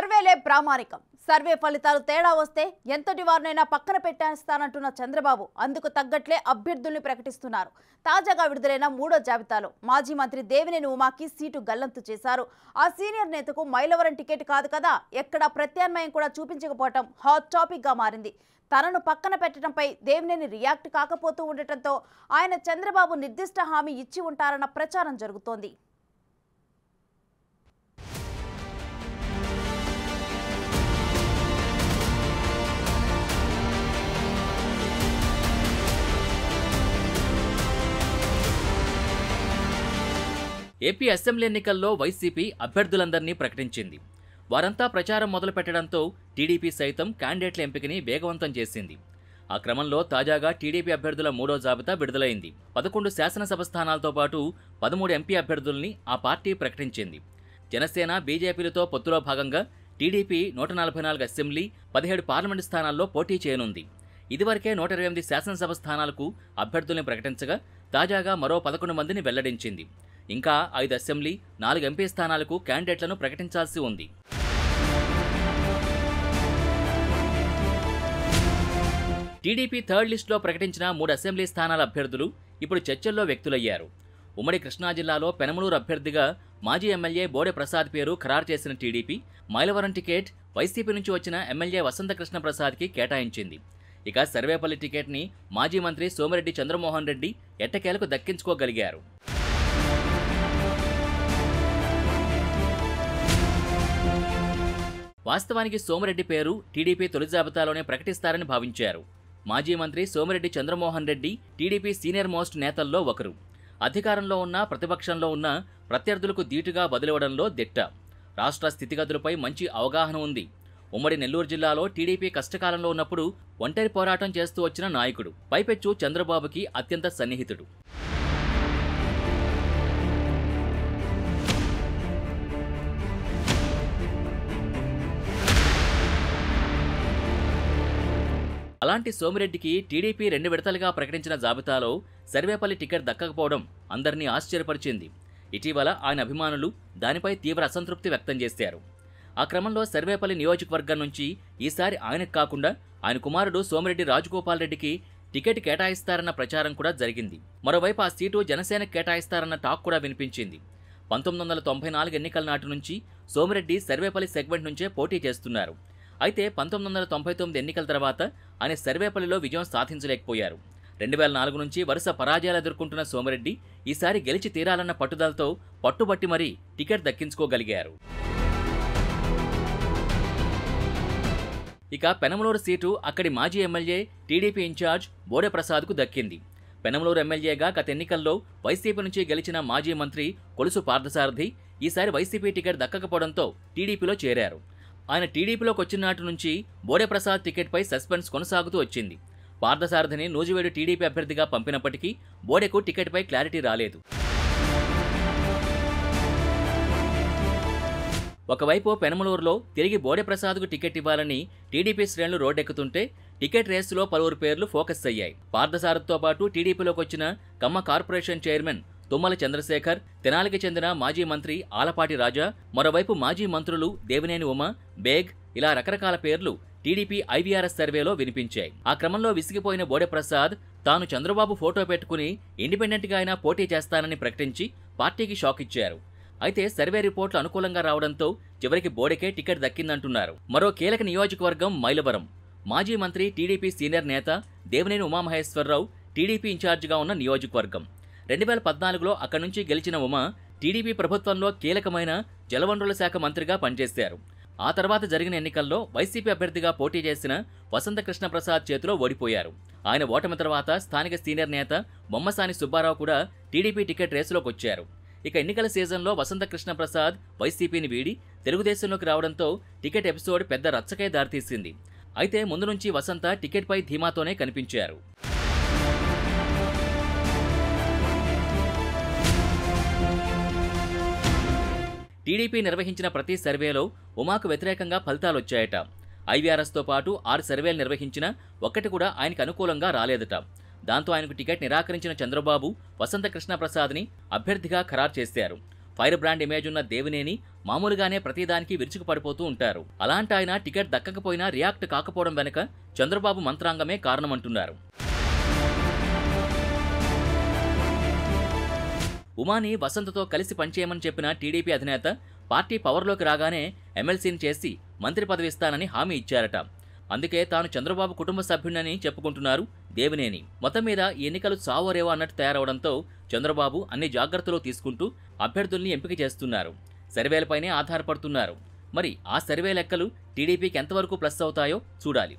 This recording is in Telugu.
సర్వేలే ప్రామాణికం. సర్వే ఫలితాలు తేడా వస్తే ఎంతటి వారినైనా పక్కన పెట్టేస్తానంటున్న చంద్రబాబు అందుకు తగ్గట్లే అభ్యర్థుల్ని ప్రకటిస్తున్నారు. తాజాగా విడుదలైన 3వ జాబితాలో మాజీ మంత్రి దేవినేని ఉమాకి సీటు గల్లంతు చేశారు. ఆ సీనియర్ నేతకు మైలవరం టికెట్ కాదు కదా, ఎక్కడా ప్రత్యామ్నాయం కూడా చూపించకపోవడం హాట్ టాపిక్ గా మారింది. తనను పక్కన పెట్టడంపై దేవినేని రియాక్ట్ కాకపోతూ ఉండటంతో ఆయన చంద్రబాబు నిర్దిష్ట హామీ ఇచ్చి ఉంటారన్న ప్రచారం జరుగుతోంది. ఏపీ అసెంబ్లీ ఎన్నికల్లో వైసీపీ అభ్యర్థులందరినీ ప్రకటించింది. వారంతా ప్రచారం మొదలుపెట్టడంతో టీడీపీ సైతం క్యాండిడేట్ల ఎంపికని వేగవంతం చేసింది. ఆ క్రమంలో తాజాగా టీడీపీ అభ్యర్థుల 3వ జాబితా విడుదలైంది. 11 శాసనసభ స్థానాలతో పాటు 13 ఎంపీ అభ్యర్థుల్ని ఆ పార్టీ ప్రకటించింది. జనసేన, బీజేపీలతో పొత్తులో భాగంగా టీడీపీ 144 అసెంబ్లీ, 17 పార్లమెంటు స్థానాల్లో పోటీ చేయనుంది. ఇదివరకే 128 శాసనసభ స్థానాలకు అభ్యర్థుల్ని ప్రకటించగా తాజాగా మరో 11 మందిని వెల్లడించింది. ఇంకా 5 అసెంబ్లీ, 4 ఎంపీ స్థానాలకు క్యాండిడేట్లను ప్రకటించాల్సి ఉంది. టీడీపీ థర్డ్ లిస్టులో ప్రకటించిన 3 అసెంబ్లీ స్థానాల అభ్యర్థులు ఇప్పుడు చర్చల్లో వ్యక్తులయ్యారు. ఉమ్మడి కృష్ణా జిల్లాలో పెనమలూరు అభ్యర్థిగా మాజీ ఎమ్మెల్యే బోడే ప్రసాద్ పేరు ఖరారు చేసిన టీడీపీ మైలవరం టికెట్ వైసీపీ నుంచి వచ్చిన ఎమ్మెల్యే వసంతకృష్ణ ప్రసాద్కి కేటాయించింది. ఇక సర్వేపల్లి టికెట్ని మాజీ మంత్రి సోమిరెడ్డి చంద్రమోహన్ రెడ్డి ఎట్టకేలకు దక్కించుకోగలిగారు. వాస్తవానికి సోమిరెడ్డి పేరు టీడీపీ తొలి జాబితాలోనే ప్రకటిస్తారని భావించారు. మాజీ మంత్రి Somireddy Chandramohan Reddy TDP senior most నేతల్లో ఒకరు. అధికారంలో ఉన్న ప్రతిపక్షంలో ఉన్న ప్రత్యర్థులకు ధీటుగా బదిలివ్వడంలో దిట్ట. రాష్ట్ర స్థితిగతులపై మంచి అవగాహన ఉంది. ఉమ్మడి నెల్లూరు జిల్లాలో టీడీపీ కష్టకాలంలో ఉన్నప్పుడు ఒంటరి పోరాటం చేస్తూ వచ్చిన నాయకుడు. పైపెచ్చు చంద్రబాబుకి అత్యంత సన్నిహితుడు. అలాంటి సోమిరెడ్డికి టీడీపీ 2 విడతలుగా ప్రకటించిన జాబితాలో సర్వేపల్లి టికెట్ దక్కకపోవడం అందరినీ ఆశ్చర్యపరిచింది. ఇటీవల ఆయన అభిమానులు దానిపై తీవ్ర అసంతృప్తి వ్యక్తం చేశారు. ఆ క్రమంలో సర్వేపల్లి నియోజకవర్గం నుంచి ఈసారి ఆయనకు కాకుండా ఆయన కుమారుడు సోమిరెడ్డి రాజగోపాల్ రెడ్డికి టికెట్ కేటాయిస్తారన్న ప్రచారం కూడా జరిగింది. మరోవైపు ఆ సీటు జనసేనకు కేటాయిస్తారన్న టాక్ కూడా వినిపించింది. 1994 ఎన్నికల నాటి నుంచి సోమిరెడ్డి సర్వేపల్లి సెగ్మెంట్ నుంచే పోటీ చేస్తున్నారు. అయితే 1999 ఎన్నికల తర్వాత ఆయన సర్వేపల్లిలో విజయం సాధించలేకపోయారు. 2004 నుంచి వరుస పరాజయాలు ఎదుర్కొంటున్న సోమిరెడ్డి ఈసారి గెలిచి తీరాలన్న పట్టుదలతో పట్టుబట్టి మరీ టికెట్ దక్కించుకోగలిగారు. ఇక పెనమలూరు సీటు అక్కడి మాజీ ఎమ్మెల్యే టీడీపీ ఇన్ఛార్జ్ బోడే ప్రసాద్కు దక్కింది. పెనమలూరు ఎమ్మెల్యేగా గత ఎన్నికల్లో వైసీపీ నుంచి గెలిచిన మాజీ మంత్రి కొలుసు పార్థసారథి ఈసారి వైసీపీ టికెట్ దక్కకపోవడంతో టీడీపీలో చేరారు. ఆయన టీడీపీలోకి వచ్చిన నాటి నుంచి బోడే ప్రసాద్ టికెట్పై సస్పెన్స్ కొనసాగుతూ వచ్చింది. పార్థసారథిని నూజివేడు టీడీపీ అభ్యర్థిగా పంపినప్పటికీ బోడేకు టికెట్పై క్లారిటీ రాలేదు. ఒకవైపు పెనమలూరులో తిరిగి బోడే ప్రసాద్కు టికెట్ ఇవ్వాలని టీడీపీ శ్రేణులు రోడ్డెక్కుతుంటే టికెట్ రేసులో పలువురు పేర్లు ఫోకస్ అయ్యాయి. పార్థసారథితో పాటు టీడీపీలోకి వచ్చిన కమ్మ కార్పొరేషన్ చైర్మన్ తుమ్మల చంద్రశేఖర్, తెనాలికి చెందిన మాజీ మంత్రి ఆలపాటి రాజా, మరోవైపు మాజీ మంత్రులు దేవినేని ఉమ, బేగ్ ఇలా రకరకాల పేర్లు టీడీపీ ఐవీఆర్ఎస్ సర్వేలో వినిపించాయి. ఆ క్రమంలో విసిగిపోయిన బోడే ప్రసాద్ తాను చంద్రబాబు ఫోటో పెట్టుకుని ఇండిపెండెంట్గా అయినా పోటీ చేస్తానని ప్రకటించి పార్టీకి షాక్ ఇచ్చారు. అయితే సర్వే రిపోర్ట్లు అనుకూలంగా రావడంతో చివరికి బోడేకే టికెట్ దక్కిందంటున్నారు. మరో కీలక నియోజకవర్గం మైలవరం. మాజీ మంత్రి టీడీపీ సీనియర్ నేత దేవినేని ఉమామహేశ్వరరావు టీడీపీ ఇన్ఛార్జిగా ఉన్న నియోజకవర్గం. 2014లో అక్కడి నుంచి గెలిచిన ఉమ టీడీపీ ప్రభుత్వంలో కీలకమైన జలవనరుల శాఖ మంత్రిగా పనిచేశారు. ఆ తర్వాత జరిగిన ఎన్నికల్లో వైసీపీ అభ్యర్థిగా పోటీ చేసిన వసంతకృష్ణ ప్రసాద్ చేతిలో ఓడిపోయారు. ఆయన ఓటమి తర్వాత స్థానిక సీనియర్ నేత బొమ్మసాని సుబ్బారావు కూడా టీడీపీ టికెట్ రేసులోకి వచ్చారు. ఇక ఎన్నికల సీజన్లో వసంతకృష్ణ ప్రసాద్ వైసీపీని వీడి తెలుగుదేశంలోకి రావడంతో టికెట్ ఎపిసోడ్ పెద్ద రచ్చకే దారితీసింది. అయితే ముందు నుంచి వసంత టికెట్పై ధీమాతోనే కనిపించారు. టీడీపీ నిర్వహించిన ప్రతి సర్వేలో ఉమాకు వ్యతిరేకంగా ఫలితాలొచ్చాయట. ఐవీఆర్ఎస్తో పాటు 6 సర్వేలు నిర్వహించినా ఒక్కటి కూడా ఆయనకు అనుకూలంగా రాలేదట. దాంతో ఆయనకు టికెట్ నిరాకరించిన చంద్రబాబు వసంతకృష్ణ ప్రసాద్ని అభ్యర్థిగా ఖరారు చేశారు. ఫైర్ బ్రాండ్ ఇమేజ్ ఉన్న దేవినేని మామూలుగానే ప్రతిదానికి విరుచుకుపడిపోతూ ఉంటారు. అలాంటి ఆయన టికెట్ దక్కకపోయినా రియాక్ట్ కాకపోవడం వెనుక చంద్రబాబు మంత్రాంగమే కారణమంటున్నారు. ఉమాని వసంతతో కలిసి పనిచేయమని చెప్పిన టీడీపీ అధినేత పార్టీ పవర్లోకి రాగానే ఎమ్మెల్సీని చేసి మంత్రి పదవి ఇస్తానని హామీ ఇచ్చారట. అందుకే తాను చంద్రబాబు కుటుంబ సభ్యునని చెప్పుకుంటున్నారు దేవినేని. మొత్తం మీద ఈ ఎన్నికలు చావోరేవో అన్నట్టు తయారవడంతో చంద్రబాబు అన్ని జాగ్రత్తలు తీసుకుంటూ అభ్యర్థుల్ని ఎంపిక చేస్తున్నారు. సర్వేలపైనే ఆధారపడుతున్నారు. మరి ఆ సర్వే లెక్కలు టీడీపీకి ఎంతవరకు ప్లస్ అవుతాయో చూడాలి.